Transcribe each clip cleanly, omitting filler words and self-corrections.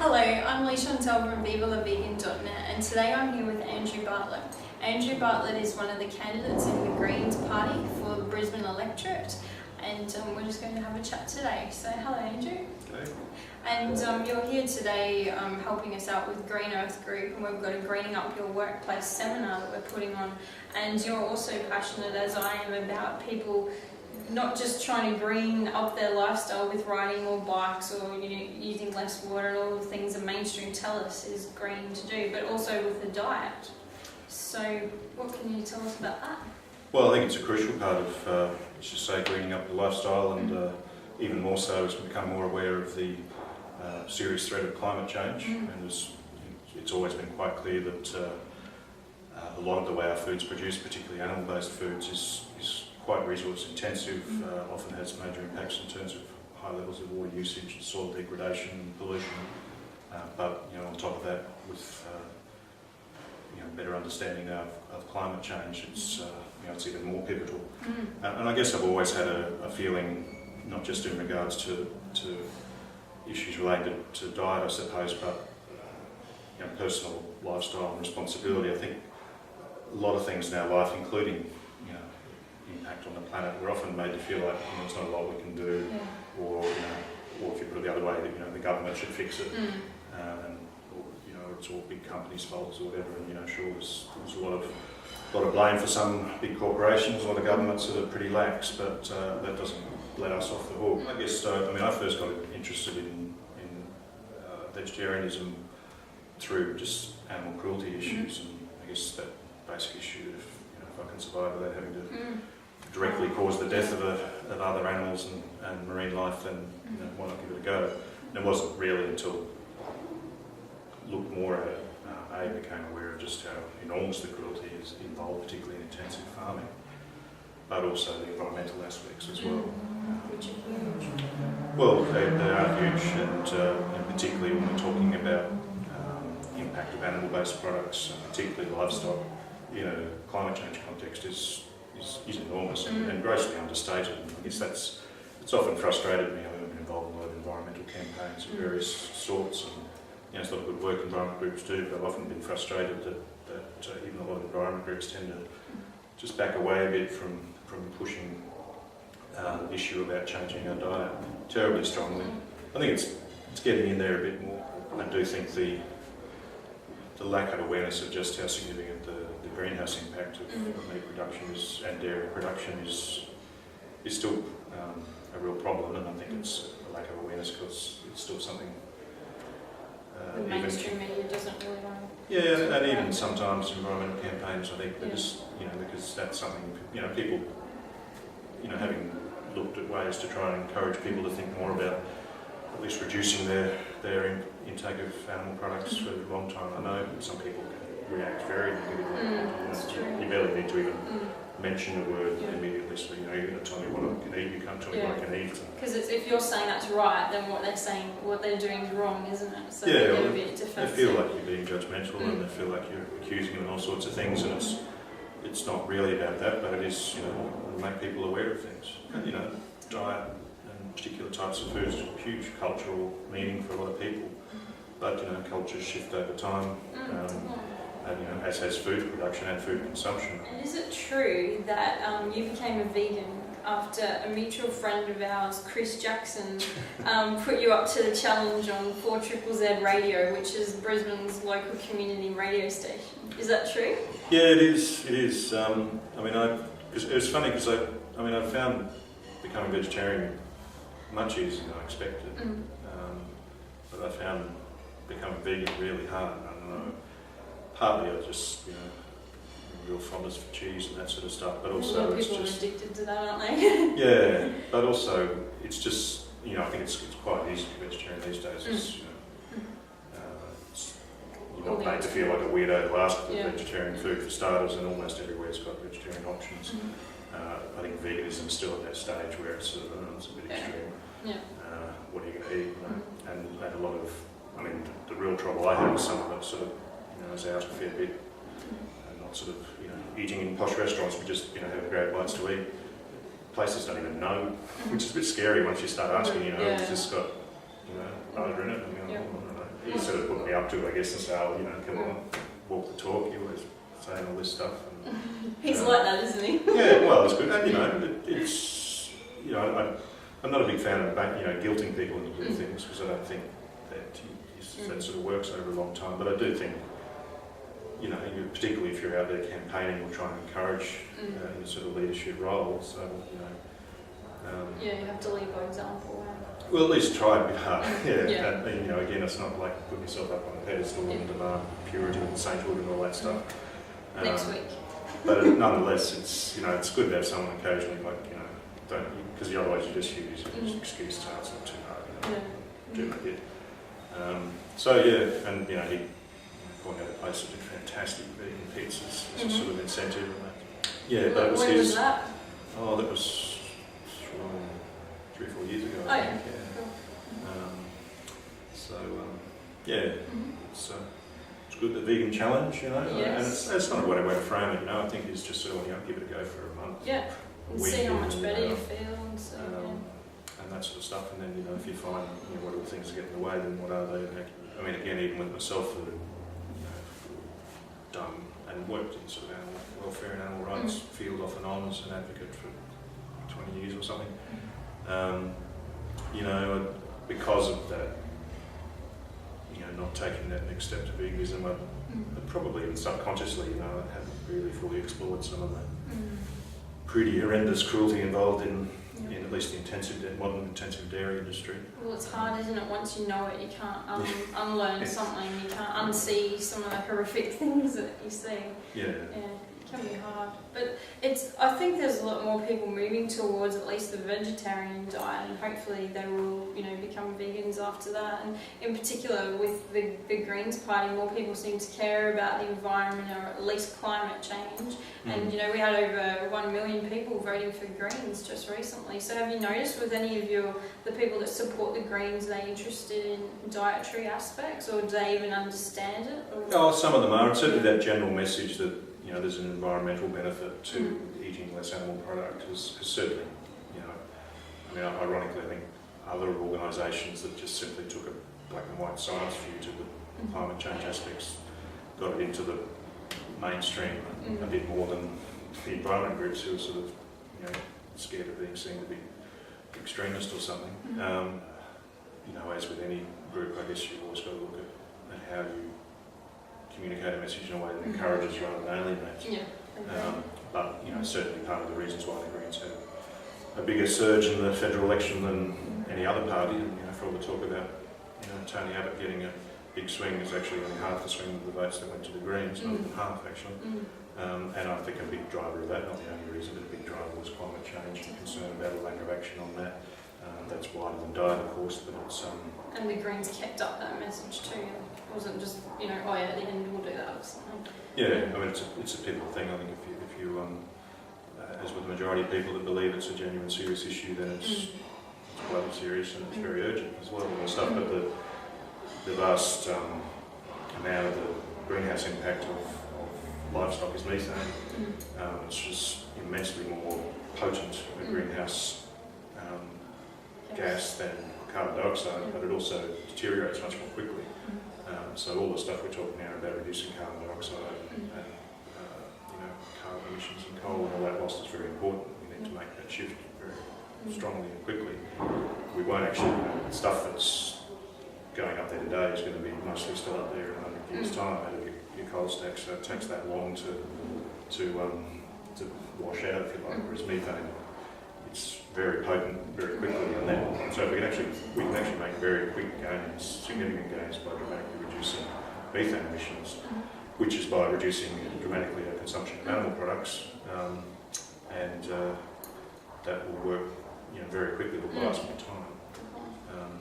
Hello, I'm Leigh-Chantelle from Viva and today I'm here with Andrew Bartlett. Andrew Bartlett is one of the candidates in the Greens Party for the Brisbane electorate, and we're just going to have a chat today. So hello Andrew. Okay. And you're here today helping us out with Green Earth Group, and we've got a Greening Up Your Workplace seminar that we're putting on, and you're also passionate, as I am, about people not just trying to green up their lifestyle with riding more bikes or using less water and all the things the mainstream tell us is green to do, but also with the diet. So what can you tell us about that? Well, I think it's a crucial part of, let's just say, greening up the lifestyle, and even more so as we become more aware of the serious threat of climate change. And it's always been quite clear that a lot of the way our food's produced, particularly animal-based foods, is quite resource intensive, often has major impacts in terms of high levels of water usage, soil degradation and pollution. But on top of that, with better understanding of climate change, it's even more pivotal. And I guess I've always had a feeling, not just in regards to issues related to diet, I suppose, but personal lifestyle and responsibility. I think a lot of things in our life, including impact on the planet, we're often made to feel like there's not a lot we can do, or if you put it the other way, that the government should fix it, and it's all big companies' faults or whatever. And sure, there's a lot of blame for some big corporations or the governments that are pretty lax, but that doesn't let us off the hook. I guess I first got interested in vegetarianism through just animal cruelty issues, and I guess that basic issue of if I can survive without having to directly cause the death of other animals and marine life, then why not give it a go? And it wasn't really until I looked more at it, I became aware of just how enormous the cruelty is involved, particularly in intensive farming, but also the environmental aspects as well. Which are huge. Well, they are huge, and particularly when we're talking about impact of animal-based products, particularly livestock, climate change context is enormous and grossly understated. And I guess it's often frustrated me. I've been involved in a lot of environmental campaigns of various sorts, and it's a lot of good work environment groups do, but I've often been frustrated that even a lot of environment groups tend to just back away a bit from pushing the issue about changing our diet terribly strongly. I think it's getting in there a bit more. I do think the lack of awareness of just how significant the greenhouse impact of meat production and dairy production is still a real problem, and I think it's a lack of awareness because it's still something the mainstream media doesn't really know. Yeah, and even sometimes environmental campaigns, I think, because that's something people having looked at ways to try and encourage people to think more about at least reducing their intake of animal products for a long time. I know some people can react very negatively. You barely need to even mention the word immediately. So you're going to tell me what I can eat. You can't tell me what I can eat. Because if you're saying that's right, then what they're doing is wrong, isn't it? So they get a bit defensive. They feel like you're being judgmental, and they feel like you're accusing them of all sorts of things, and it's not really about that, but it is make people aware of things. Diet and particular types of foods have huge cultural meaning for a lot of people, but cultures shift over time, and as has food production and food consumption. And is it true that you became a vegan after a mutual friend of ours, Chris Jackson, put you up to the challenge on 4ZZZ Radio, which is Brisbane's local community radio station? Is that true? Yeah, it is. It is. It was funny because I found becoming vegetarian much easier than I expected, but I found becoming vegan really hard. I don't know. Partly I just real fondness for cheese and that sort of stuff, but also it's people just are addicted to that, aren't they? Yeah, but also it's just I think it's quite easy to be vegetarian these days. It's, you're not made to feel like a weirdo to ask for vegetarian food for starters, and almost everywhere's got vegetarian options. I think veganism is still at that stage where it's sort of it's a bit extreme. What are you going to eat? And a lot of, the real trouble I had was some of it sort of, I was out a fair bit, and not sort of, eating in posh restaurants, but just, have great bites to eat. Places don't even know, which is a bit scary once you start asking, has this got over in it. I don't know. He sort of put me up to it, I guess, and say, oh, come on, walk the talk. He always saying all this stuff. And, he's like that, isn't he? Yeah, well, it's good. And, it's, I'm not a big fan of, guilting people into doing things, because I don't think that sort of works over a long time. But I do think, particularly if you're out there campaigning or trying to encourage in a sort of leadership role, so, you have to lead by example. Well, at least try a bit hard. And, again, it's not like put yourself up on a pedestal and demand purity and sainthood and all that stuff. Next week. But nonetheless, it's good to have someone occasionally, because otherwise you just use it as an excuse to it's not too hard, do my bit. And he pointed out a place that did fantastic vegan pizzas as a sort of incentive. But it was when was that? Oh, that was 3 or 4 years ago, I think. It's good, the vegan challenge, and it's not a way to frame it, I think it's just sort of, give it a go for a month. Yeah, and see how much better you feel and so, and that sort of stuff, and then, if you find, what are the things that get in the way, then what are they? I mean, again, even with myself, that done and worked in sort of animal welfare and animal rights field off and on as an advocate for 20 years or something. Because of that, not taking that next step to veganism, I probably even subconsciously, I haven't really fully explored some of the pretty horrendous cruelty involved in at least the modern intensive dairy industry. Well, it's hard, isn't it? Once you know it, you can't unlearn something. You can't unsee some of the horrific things that you see. Yeah, it can be hard. But I think there's a lot more people moving towards at least the vegetarian diet, and hopefully they will, become vegans after that. And in particular, with the Greens Party, more people seem to care about the environment, or at least climate change. And we had over 1 million people voting for Greens just recently. So have you noticed with any of the people that support the Greens, are they interested in dietary aspects, or do they even understand it? Oh, some of them are. And certainly that general message that there's an environmental benefit to eating less animal product is certainly, ironically, I think other organisations that just simply took a black and white science view to the climate change aspects got it into the mainstream a bit more than the environment groups who are sort of, scared of being seen to be extremist or something. As with any group, I guess you've always got to look at how you communicate a message in a way that encourages rather than alienates. But certainly part of the reasons why the Greens had a bigger surge in the federal election than any other party, and for all the talk about Tony Abbott getting a big swing, is actually only half the swing of the votes that went to the Greens, not even half actually. And I think a big driver of that, not the only reason, but a big driver was climate change and concern about a lack of action on that. That's wider than diet, of course, but it's and the Greens kept up that message too. It wasn't just at the end we'll do that or something. Yeah, I mean it's a pivotal thing. I think if you as with the majority of people that believe it's a genuine, serious issue, then it's bloody serious and it's very urgent as well and stuff. But the vast amount of the greenhouse impact of livestock is methane, which is immensely more potent a greenhouse gas than carbon dioxide, but it also deteriorates much more quickly. So all the stuff we're talking now about reducing carbon dioxide and carbon emissions and coal and all that, whilst it's very important, we need to make that shift very strongly and quickly. We won't actually, stuff that's going up there today is going to be mostly still up there in 100 years' time out of your coal stack, so it takes that long to wash out, if you like, whereas methane, it's very potent very quickly, and then so we can actually make very quick gains, significant gains by dramatically reducing methane emissions, which is by reducing dramatically our consumption of animal products, and that will work very quickly, will buy us more time.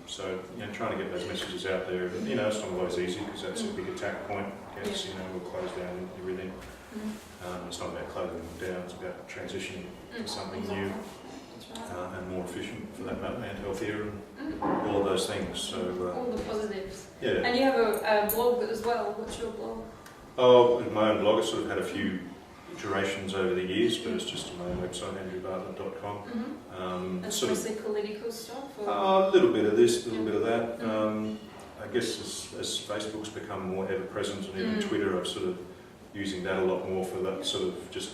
So trying to get those messages out there, it's not always easy because that's a big attack point. Against, we'll close down everything. It's not about closing them down; it's about transitioning to something new. And more efficient for that matter, and healthier, and all of those things. So all the positives. Yeah. And you have a blog as well. What's your blog? Oh, my own blog. I sort of had a few iterations over the years, but it's just my own website, andrewbartlett.com. That's sort of, mostly political stuff? Or? a little bit of this, a little bit of that. I guess as Facebook's become more ever-present, and even Twitter, I'm sort of using that a lot more for that sort of just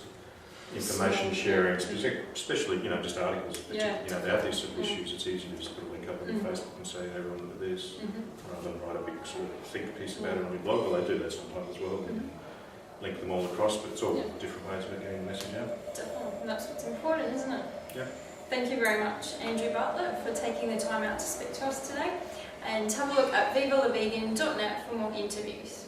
information sharing, especially, you know, just articles, you know, about these sort of issues. It's easy to just put a link up on Facebook and say, hey, everyone look at this, rather than write a big sort of think piece about it on your blog. Well, I do that sometimes as well, and link them all across, but it's all different ways of getting the message out. Definitely, and that's what's important, isn't it? Yeah. Thank you very much, Andrew Bartlett, for taking the time out to speak to us today. And have a look at vivalavegan.net for more interviews.